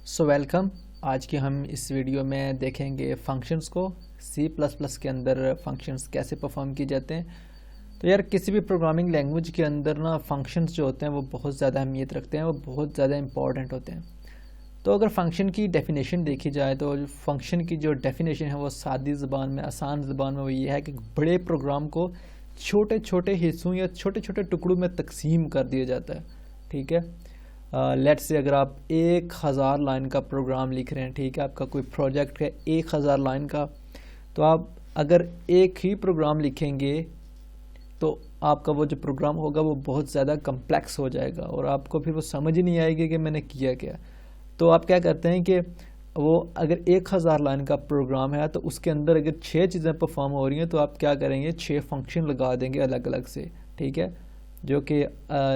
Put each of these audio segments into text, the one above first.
Welcome. आज की हम इस वीडियो में देखेंगे फंक्शंस को। सी प्लस प्लस के अंदर फंक्शंस कैसे परफॉर्म किए जाते हैं। तो यार किसी भी प्रोग्रामिंग लैंग्वेज के अंदर ना फंक्शंस जो होते हैं वो बहुत ज़्यादा अहमियत रखते हैं, वो बहुत ज़्यादा इंपॉर्टेंट होते हैं। तो अगर फंक्शन की डेफिनेशन देखी जाए तो फंक्शन की जो डेफिनेशन है वो सादी ज़बान में, आसान ज़बान में वो ये है कि बड़े प्रोग्राम को छोटे छोटे हिस्सों या छोटे छोटे टुकड़ों में तकसीम कर दिया जाता है। ठीक है, लेट्स से अगर आप 1000 लाइन का प्रोग्राम लिख रहे हैं, ठीक है, आपका कोई प्रोजेक्ट है 1000 लाइन का, तो आप अगर एक ही प्रोग्राम लिखेंगे तो आपका वो जो प्रोग्राम होगा वो बहुत ज़्यादा कम्प्लेक्स हो जाएगा और आपको फिर वो समझ ही नहीं आएगी कि मैंने किया क्या। तो आप क्या करते हैं कि वो अगर 1000 लाइन का प्रोग्राम है तो उसके अंदर अगर 6 चीज़ें परफॉर्म हो रही हैं तो आप क्या करेंगे, 6 फंक्शन लगा देंगे अलग अलग से। ठीक है, जो कि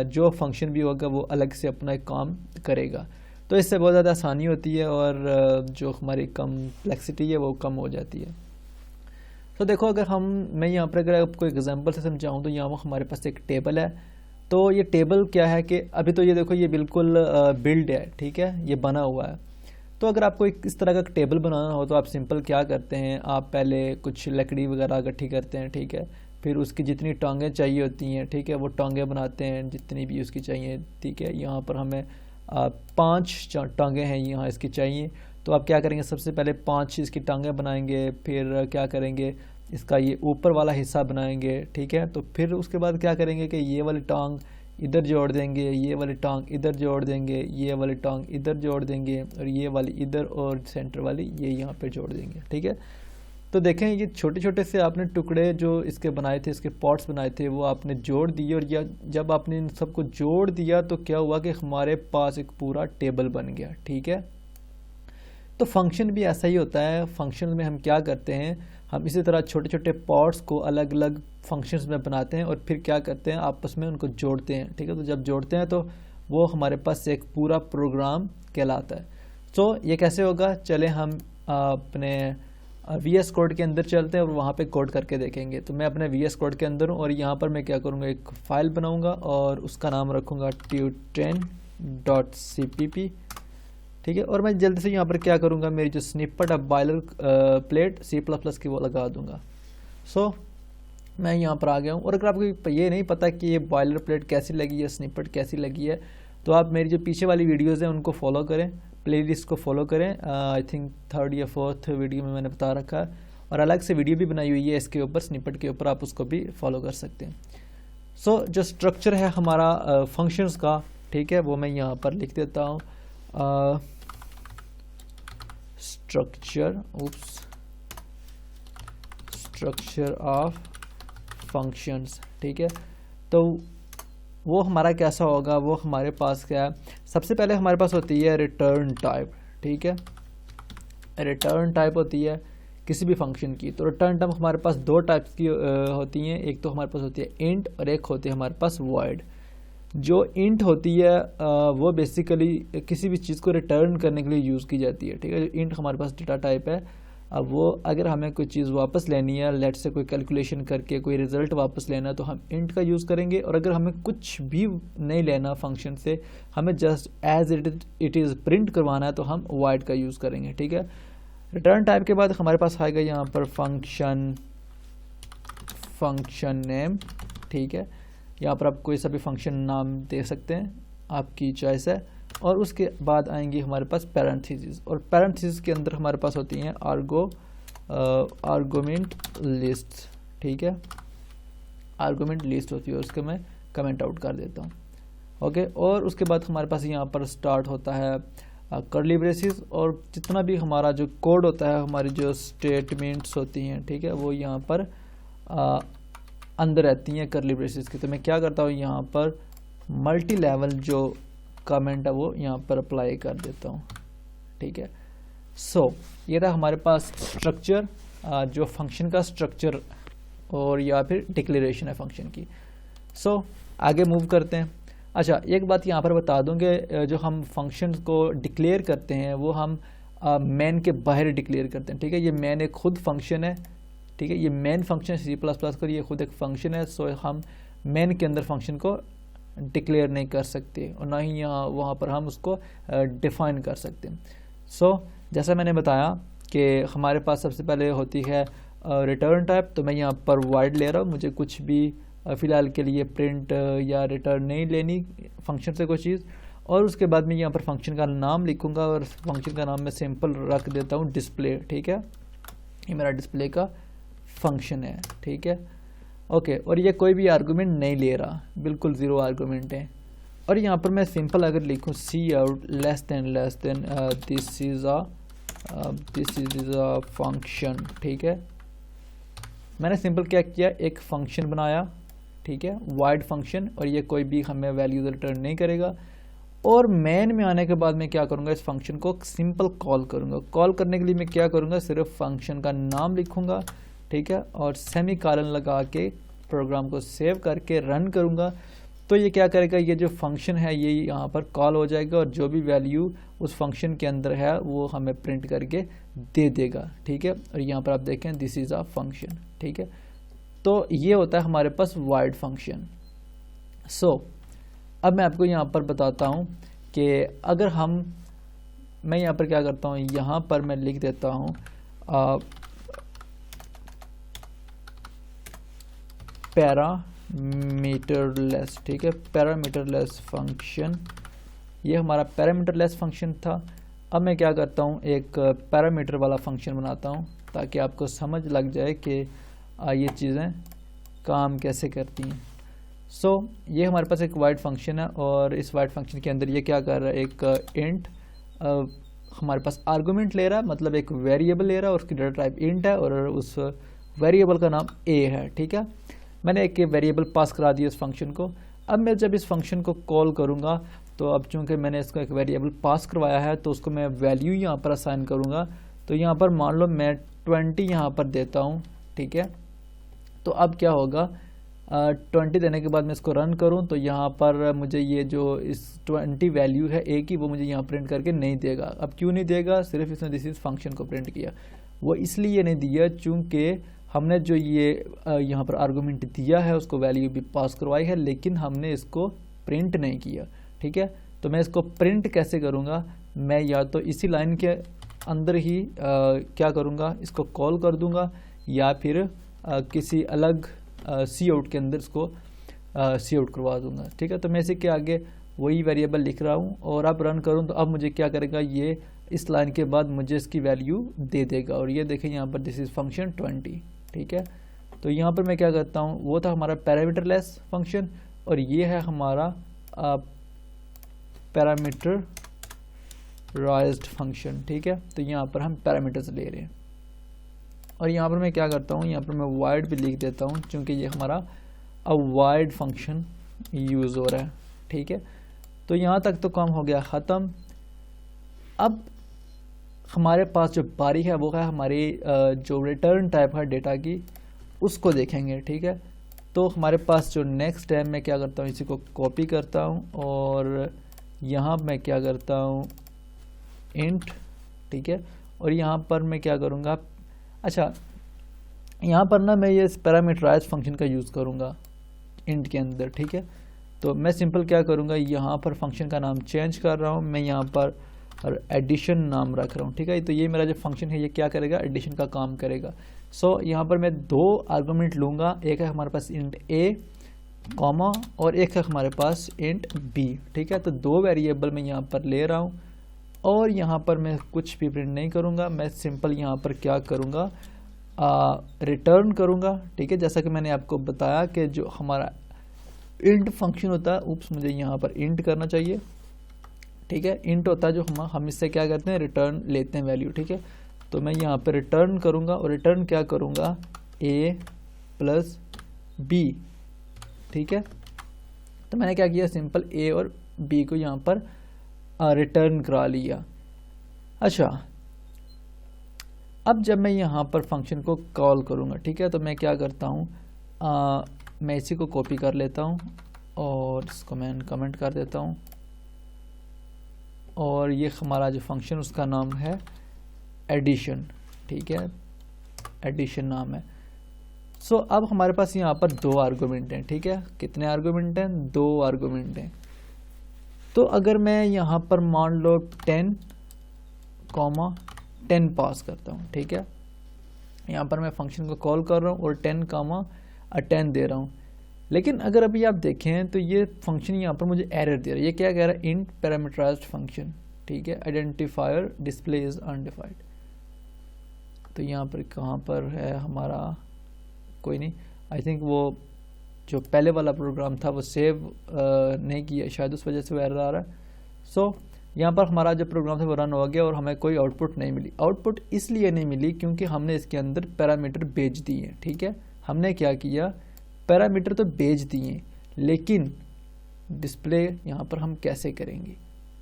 जो फंक्शन भी होगा वो अलग से अपना एक काम करेगा। तो इससे बहुत ज़्यादा आसानी होती है और जो हमारी कम्प्लेक्सिटी है वो कम हो जाती है। तो देखो, अगर मैं यहाँ पर अगर आपको एग्जांपल से समझाऊँ तो यहाँ हमारे पास एक टेबल है। तो ये टेबल क्या है कि अभी तो ये देखो ये बिल्कुल बिल्ड है, ठीक है, ये बना हुआ है। तो अगर आपको इस तरह का टेबल बनाना हो तो आप सिंपल क्या करते हैं, आप पहले कुछ लकड़ी वगैरह इकट्ठी करते हैं, ठीक है, फिर उसकी जितनी टांगें चाहिए होती हैं, ठीक है, वो टांगें बनाते हैं जितनी भी उसकी चाहिए। ठीक है, यहाँ पर हमें 5 टांगें हैं यहाँ इसकी चाहिए। तो आप क्या करेंगे, सबसे पहले 5 इसकी टांगें बनाएंगे, फिर क्या करेंगे, इसका ये ऊपर वाला हिस्सा बनाएंगे। ठीक है, तो फिर उसके बाद क्या करेंगे कि ये वाली टांग इधर जोड़ देंगे, ये वाली टांग इधर जोड़ देंगे, ये वाली टांग इधर जोड़ देंगे और ये वाली इधर और सेंटर वाली ये यहाँ पे जोड़ देंगे। ठीक है, तो देखें ये छोटे छोटे से आपने टुकड़े जो इसके बनाए थे, इसके पार्ट्स बनाए थे, वो आपने जोड़ दिए और या जब आपने इन सबको जोड़ दिया तो क्या हुआ कि हमारे पास एक पूरा टेबल बन गया। ठीक है, तो फंक्शन भी ऐसा ही होता है। फंक्शन में हम क्या करते हैं, हम इसी तरह छोटे छोटे पार्ट्स को अलग अलग फंक्शंस में बनाते हैं और फिर क्या करते हैं, आपस में उनको जोड़ते हैं। ठीक है, तो जब जोड़ते हैं तो वो हमारे पास एक पूरा प्रोग्राम कहलाता है। तो ये कैसे होगा, चले हम अपने VS कोड के अंदर चलते हैं और वहाँ पे कोड करके देखेंगे। तो मैं अपने VS कोड के अंदर हूँ और यहाँ पर मैं क्या करूँगा, एक फ़ाइल बनाऊँगा और उसका नाम रखूँगा tut10.cpp। ठीक है, और मैं जल्दी से यहाँ पर क्या करूँगा, मेरी जो स्निपेट है बॉयलर प्लेट C++ की वो लगा दूँगा। सो मैं यहाँ पर आ गया हूँ। और अगर आपको ये नहीं पता कि ये बॉयलर प्लेट कैसी लगी है, स्निपेट कैसी लगी है, तो आप मेरी जो पीछे वाली वीडियोज़ हैं उनको फॉलो करें, प्लेलिस्ट को फॉलो करें। आई थिंक 3rd या 4th वीडियो में मैंने बता रखा है और अलग से वीडियो भी बनाई हुई है इसके ऊपर, स्निपेट के ऊपर, आप उसको भी फॉलो कर सकते हैं। सो जो स्ट्रक्चर है हमारा फंक्शंस का, ठीक है, वो मैं यहाँ पर लिख देता हूँ। Structure of functions. ठीक है, तो वो हमारा कैसा होगा, वो हमारे पास क्या है, सबसे पहले हमारे पास होती है रिटर्न टाइप। ठीक है, रिटर्न टाइप होती है किसी भी फंक्शन की। तो रिटर्न टाइप हमारे पास 2 टाइप्स की होती हैं, एक तो हमारे पास होती है इंट और एक होती है हमारे पास वॉइड। जो इंट होती है वो बेसिकली किसी भी चीज़ को रिटर्न करने के लिए यूज़ की जाती है। ठीक है, इंट हमारे पास डेटा टाइप है। अब वो अगर हमें कोई चीज़ वापस लेनी है, लेट से कोई कैलकुलेशन करके कोई रिज़ल्ट वापस लेना है, तो हम इंट का यूज़ करेंगे। और अगर हमें कुछ भी नहीं लेना फंक्शन से, हमें just as it is print करवाना है, तो हम वॉइड का यूज़ करेंगे। ठीक है, रिटर्न टाइप के बाद हमारे पास आएगा यहाँ पर फंक्शन नेम। ठीक है, यहाँ पर आप कोई सा भी फंक्शन नाम दे सकते हैं, आपकी चॉइस है। और उसके बाद आएंगी हमारे पास पैरेंथेसिस, और पैरेंथेसिस के अंदर हमारे पास होती हैं आर्गुमेंट लिस्ट। ठीक है, आर्गुमेंट लिस्ट होती है, उसके मैं कमेंट आउट कर देता हूँ। ओके, और उसके बाद हमारे पास यहाँ पर स्टार्ट होता है कर्ली ब्रेसेस, और जितना भी हमारा जो कोड होता है, हमारी जो स्टेटमेंट्स होती हैं, ठीक है, वो यहाँ पर अंदर रहती हैं कर्ली ब्रेसेस की। तो मैं क्या करता हूँ, यहाँ पर मल्टी लेवल जो कमेंट है वो यहाँ पर अप्लाई कर देता हूँ। ठीक है, सो ये था हमारे पास स्ट्रक्चर, जो फंक्शन का स्ट्रक्चर और या फिर डिक्लेरेशन है फंक्शन की। सो आगे मूव करते हैं। अच्छा, एक बात यहाँ पर बता दूँ कि जो हम फंक्शन को डिक्लेयर करते हैं वो हम मेन के बाहर डिक्लेयर करते हैं। ठीक है, ये मेन एक खुद फंक्शन है। ठीक है, ये मेन फंक्शन C++ का ये खुद एक फंक्शन है। सो हम मेन के अंदर फंक्शन को डिक्लेयर नहीं कर सकते और ना ही यहाँ वहाँ पर हम उसको डिफाइन कर सकते। सो जैसा मैंने बताया कि हमारे पास सबसे पहले होती है रिटर्न टाइप। तो मैं यहाँ पर वाइड ले रहा हूँ, मुझे कुछ भी फ़िलहाल के लिए प्रिंट या रिटर्न नहीं लेनी फंक्शन से कोई चीज़। और उसके बाद मैं यहाँ पर फंक्शन का नाम लिखूँगा और फंक्शन का नाम मैं सिंपल रख देता हूँ डिस्प्ले। ठीक है, ये मेरा डिस्प्ले का फंक्शन है। ठीक है, ओके। और ये कोई भी आर्गूमेंट नहीं ले रहा, बिल्कुल ज़ीरो आर्गूमेंट है। और यहाँ पर मैं सिंपल अगर लिखूँ cout less than this is a function. ठीक है, मैंने सिंपल क्या किया, एक फंक्शन बनाया। ठीक है, वाइड फंक्शन, और ये कोई भी हमें वैल्यूज रिटर्न नहीं करेगा। और मेन में आने के बाद मैं क्या करूँगा, इस फंक्शन को सिंपल कॉल करूँगा। कॉल करने के लिए मैं क्या करूँगा, सिर्फ फंक्शन का नाम लिखूँगा। ठीक है, और सेमी कॉलन लगा के प्रोग्राम को सेव करके रन करूँगा। तो ये क्या करेगा, ये जो फंक्शन है ये यहाँ पर कॉल हो जाएगा और जो भी वैल्यू उस फंक्शन के अंदर है वो हमें प्रिंट करके दे देगा। ठीक है, और यहाँ पर आप देखें दिस इज़ अ फंक्शन। ठीक है, तो ये होता है हमारे पास वाइड फंक्शन। सो अब मैं आपको यहाँ पर बताता हूँ कि अगर मैं यहाँ पर क्या करता हूँ, यहाँ पर मैं लिख देता हूँ पैरामीटरलेस। ठीक है, पैरामीटरलेस फंक्शन, ये हमारा पैरामीटरलेस फंक्शन था। अब मैं क्या करता हूँ, एक पैरामीटर वाला फंक्शन बनाता हूँ ताकि आपको समझ लग जाए कि ये चीज़ें काम कैसे करती हैं। सो ये हमारे पास एक वाइड फंक्शन है और इस वाइड फंक्शन के अंदर ये क्या कर रहा है, एक इंट हमारे पास आर्गुमेंट ले रहा है, मतलब एक वेरिएबल ले रहा है और उसकी डेटा टाइप इंट है और उस वेरिएबल का नाम a है। ठीक है, मैंने एक वेरिएबल पास करा दिया इस फंक्शन को। अब मैं जब इस फंक्शन को कॉल करूँगा तो अब चूंकि मैंने इसको एक वेरिएबल पास करवाया है तो उसको मैं वैल्यू यहाँ पर असाइन करूँगा। तो यहाँ पर मान लो मैं 20 यहाँ पर देता हूँ। ठीक है, तो अब क्या होगा, 20 देने के बाद मैं इसको रन करूं तो यहाँ पर मुझे ये जो इस 20 वैल्यू है a की वो मुझे यहाँ प्रिंट करके नहीं देगा। अब क्यों नहीं देगा, सिर्फ इसने दिस इज फंक्शन को प्रिंट किया। वो इसलिए नहीं दिया चूँकि हमने जो ये यहाँ पर आर्गूमेंट दिया है उसको वैल्यू भी पास करवाई है लेकिन हमने इसको प्रिंट नहीं किया। ठीक है, तो मैं इसको प्रिंट कैसे करूँगा, मैं या तो इसी लाइन के अंदर ही क्या करूँगा, इसको कॉल कर दूँगा या फिर किसी अलग सी आउट के अंदर इसको सी आउट करवा दूंगा। ठीक है, तो मैं इसी के आगे वही वेरिएबल लिख रहा हूँ और अब रन करूँ तो अब मुझे क्या करेगा, ये इस लाइन के बाद मुझे इसकी वैल्यू दे देगा। और ये देखें यहाँ पर दिस इज फंक्शन 20। ठीक है, तो यहाँ पर मैं क्या करता हूँ, वो था हमारा पैरामीटरलेस फंक्शन और ये है हमारा पैरामीटराइज्ड फंक्शन। ठीक है, तो यहाँ पर हम पैरामीटर्स ले रहे हैं और यहाँ पर मैं क्या करता हूँ, यहाँ पर मैं वाइड भी लिख देता हूँ क्योंकि ये हमारा वाइड फंक्शन यूज़ हो रहा है। ठीक है, तो यहाँ तक तो काम हो गया ख़त्म। अब हमारे पास जो बारी है वो है हमारी जो रिटर्न टाइप है डेटा की, उसको देखेंगे। ठीक है, तो हमारे पास जो नेक्स्ट है, मैं क्या करता हूँ, इसी को कॉपी करता हूँ और यहाँ मैं क्या करता हूँ इंट। ठीक है, और यहाँ पर मैं क्या करूँगा, अच्छा यहाँ पर ना मैं ये पैरामीटराइज फंक्शन का यूज़ करूँगा इंट के अंदर। ठीक है, तो मैं सिंपल क्या करूँगा, यहाँ पर फंक्शन का नाम चेंज कर रहा हूँ, मैं यहाँ पर एडिशन नाम रख रहा हूँ। ठीक है, तो ये मेरा जो फंक्शन है ये क्या करेगा, एडिशन का काम करेगा। सो यहाँ पर मैं दो आर्गुमेंट लूँगा, एक है हमारे पास इंट a कॉमा और एक है हमारे पास इंट b। ठीक है, तो दो वेरिएबल मैं यहाँ पर ले रहा हूँ और यहाँ पर मैं कुछ भी प्रिंट नहीं करूँगा, मैं सिंपल यहाँ पर क्या करूँगा, रिटर्न करूँगा। ठीक है, जैसा कि मैंने आपको बताया कि जो हमारा इंट फंक्शन होता है, उप्स मुझे यहाँ पर इंट करना चाहिए। ठीक है, इंट होता है जो हम इससे क्या करते हैं, रिटर्न लेते हैं वैल्यू। ठीक है, तो मैं यहाँ पर रिटर्न करूँगा और रिटर्न क्या करूँगा, a प्लस b। ठीक है, तो मैंने क्या किया, सिंपल a और b को यहाँ पर रिटर्न करा लिया। अच्छा, अब जब मैं यहाँ पर फंक्शन को कॉल करूँगा, ठीक है, तो मैं क्या करता हूँ, मैं इसी को कॉपी कर लेता हूँ और इसको मैं कमेंट कर देता हूँ और ये हमारा जो फंक्शन उसका नाम है एडिशन। ठीक है, एडिशन नाम है। सो अब हमारे पास यहाँ पर 2 आर्गूमेंट हैं, ठीक है। कितने आर्गूमेंट हैं? 2 आर्गूमेंट हैं। तो अगर मैं यहाँ पर मान लो 10, 10 पास करता हूँ, ठीक है। यहाँ पर मैं फंक्शन को कॉल कर रहा हूँ और 10, 10 दे रहा हूँ। लेकिन अगर अभी आप देखें तो ये फंक्शन यहाँ पर मुझे एरर दे रहा है। ये क्या कह रहा है? इंट पैरामीटराइज्ड फंक्शन, ठीक है। Identifier display is undefined. तो यहाँ पर कहाँ पर है हमारा? कोई नहीं, आई थिंक वो जो पहले वाला प्रोग्राम था वो सेव नहीं किया, शायद उस वजह से वो एरर आ रहा है। सो यहाँ पर हमारा जो प्रोग्राम था वो रन हो गया और हमें कोई आउटपुट नहीं मिली। आउटपुट इसलिए नहीं मिली क्योंकि हमने इसके अंदर पैरामीटर भेज दिए हैं, ठीक है। हमने क्या किया? पैरामीटर तो भेज दिए, लेकिन डिस्प्ले यहाँ पर हम कैसे करेंगे,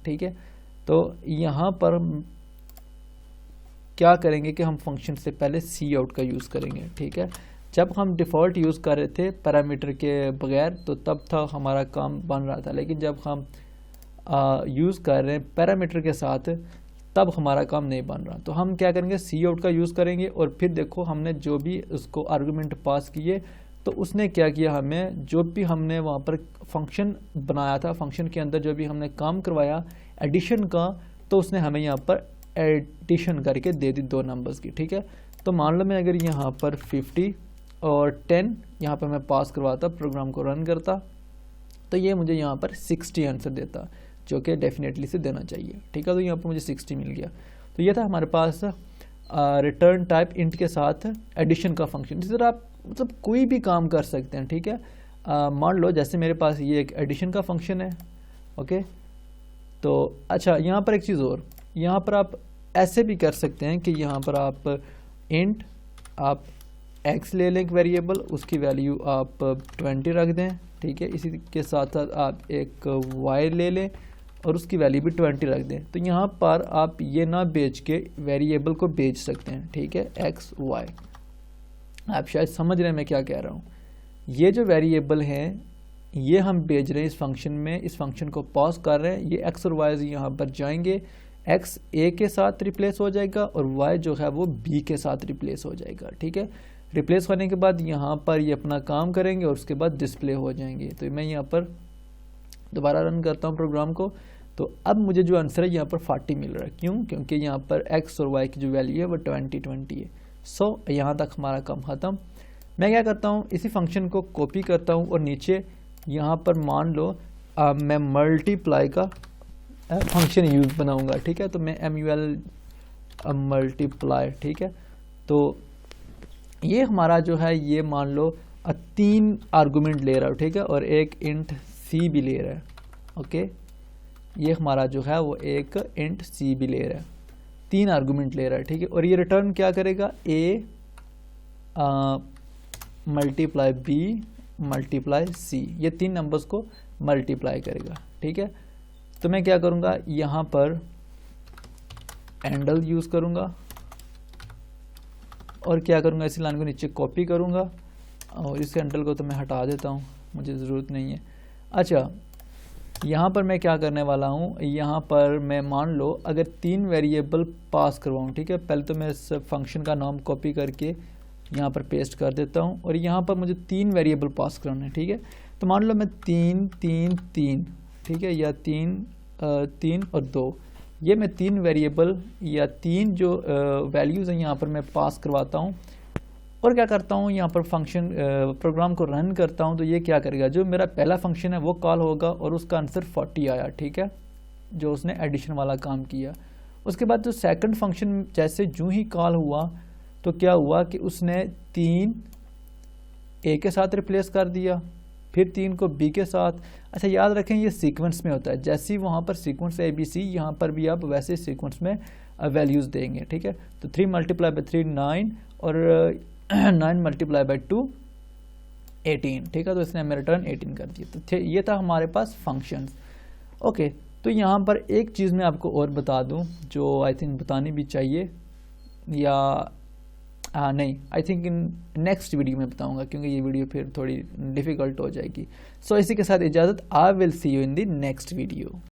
ठीक है। तो यहाँ पर क्या करेंगे कि हम फंक्शन से पहले सी आउट का यूज़ करेंगे, ठीक है। जब हम डिफ़ॉल्ट यूज़ कर रहे थे पैरामीटर के बगैर तो तब था हमारा काम बन रहा था, लेकिन जब हम यूज़ कर रहे हैं पैरामीटर के साथ तब हमारा काम नहीं बन रहा। तो हम क्या करेंगे? सी आउट का यूज़ करेंगे और फिर देखो हमने जो भी उसको आर्गूमेंट पास किए तो उसने क्या किया, हमें जो भी हमने वहाँ पर फंक्शन बनाया था, फंक्शन के अंदर जो भी हमने काम करवाया एडिशन का, तो उसने हमें यहाँ पर एडिशन करके दे दी 2 नंबर्स की, ठीक है। तो मान लो मैं अगर यहाँ पर 50 और 10 यहाँ पर मैं पास करवाता, प्रोग्राम को रन करता, तो ये मुझे यहाँ पर 60 आंसर देता, जो कि डेफिनेटली से देना चाहिए, ठीक है। तो यहाँ पर मुझे 60 मिल गया। तो ये था हमारे पास रिटर्न टाइप इंट के साथ एडिशन का फंक्शन। इस तरह आप मतलब कोई भी काम कर सकते हैं, ठीक है। मान लो जैसे मेरे पास ये एक एडिशन का फंक्शन है, ओके। तो अच्छा, यहाँ पर एक चीज़ और, यहाँ पर आप ऐसे भी कर सकते हैं कि यहाँ पर आप इंट आप x ले लें एक वेरिएबल, उसकी वैल्यू आप 20 रख दें, ठीक है। इसी के साथ साथ आप एक y ले लें और उसकी वैल्यू भी 20 रख दें। तो यहाँ पर आप ये ना बेच के वेरिएबल को बेच सकते हैं, ठीक है, x y। आप शायद समझ रहे हैं मैं क्या कह रहा हूँ। ये जो वेरिएबल हैं ये हम भेज रहे हैं इस फंक्शन में, इस फंक्शन को पास कर रहे हैं। ये x और y यहाँ पर जाएंगे, x a के साथ रिप्लेस हो जाएगा और y जो है वो b के साथ रिप्लेस हो जाएगा, ठीक है। रिप्लेस होने के बाद यहाँ पर ये अपना काम करेंगे और उसके बाद डिस्प्ले हो जाएंगे। तो मैं यहाँ पर दोबारा रन करता हूँ प्रोग्राम को, तो अब मुझे जो आंसर है यहाँ पर 40 मिल रहा है। क्यों? क्योंकि यहाँ पर x और y की जो वैल्यू है वो 20 है। सो यहाँ तक हमारा काम ख़त्म। मैं क्या करता हूँ, इसी फंक्शन को कॉपी करता हूँ और नीचे यहाँ पर मान लो मैं मल्टीप्लाई का फंक्शन यूज़ बनाऊँगा, ठीक है। तो मैं mul मल्टीप्लाई, ठीक है। तो ये हमारा जो है ये मान लो 3 आर्गूमेंट ले रहा है, ठीक है, और एक इंट c भी ले रहा है, ओके। ये हमारा जो है वो एक इंट c भी ले रहा है, 3 आर्गूमेंट ले रहा है, ठीक है। और ये रिटर्न क्या करेगा? a multiply b multiply c, ये 3 नंबर्स को मल्टीप्लाई करेगा, ठीक है। तो मैं क्या करूँगा, यहाँ पर एंडल यूज़ करूँगा और क्या करूँगा, इसी लाइन को नीचे कॉपी करूँगा और इस एंडल को तो मैं हटा देता हूँ, मुझे ज़रूरत नहीं है। अच्छा, यहाँ पर मैं क्या करने वाला हूँ, यहाँ पर मैं मान लो अगर 3 वेरिएबल पास करवाऊँ, ठीक है। पहले तो मैं इस फंक्शन का नाम कॉपी करके यहाँ पर पेस्ट कर देता हूँ और यहाँ पर मुझे 3 वेरिएबल पास कराना है, ठीक है। तो मान लो मैं 3 3 3, ठीक है, या 3 और 2, ये मैं 3 वेरिएबल या 3 जो वैल्यूज़ हैं यहाँ पर मैं पास करवाता हूँ और क्या करता हूँ, यहाँ पर फंक्शन प्रोग्राम को रन करता हूँ। तो ये क्या करेगा, जो मेरा पहला फंक्शन है वो कॉल होगा और उसका आंसर 40 आया, ठीक है, जो उसने एडिशन वाला काम किया। उसके बाद जो सेकंड फंक्शन जैसे जूँ ही कॉल हुआ तो क्या हुआ कि उसने 3 a के साथ रिप्लेस कर दिया, फिर 3 को b के साथ। अच्छा, याद रखें ये सीक्वेंस में होता है, जैसे ही वहाँ पर सीक्वेंस ABC, यहाँ पर भी आप वैसे सीक्वेंस में वैल्यूज़ देंगे, ठीक है। तो 3 मल्टीप्लाई बाई 3 9 और 9 मल्टीप्लाई बाई 2 18, ठीक है। तो इसने हमें रिटर्न 18 कर दिया। तो ये था हमारे पास फंक्शंस, ओके। तो यहाँ पर एक चीज़ मैं आपको और बता दूँ जो आई थिंक बतानी भी चाहिए, या नहीं, I think in next video में बताऊंगा क्योंकि ये वीडियो फिर थोड़ी डिफ़िकल्ट हो जाएगी। सो इसी के साथ इजाज़त, I will see you in the next video.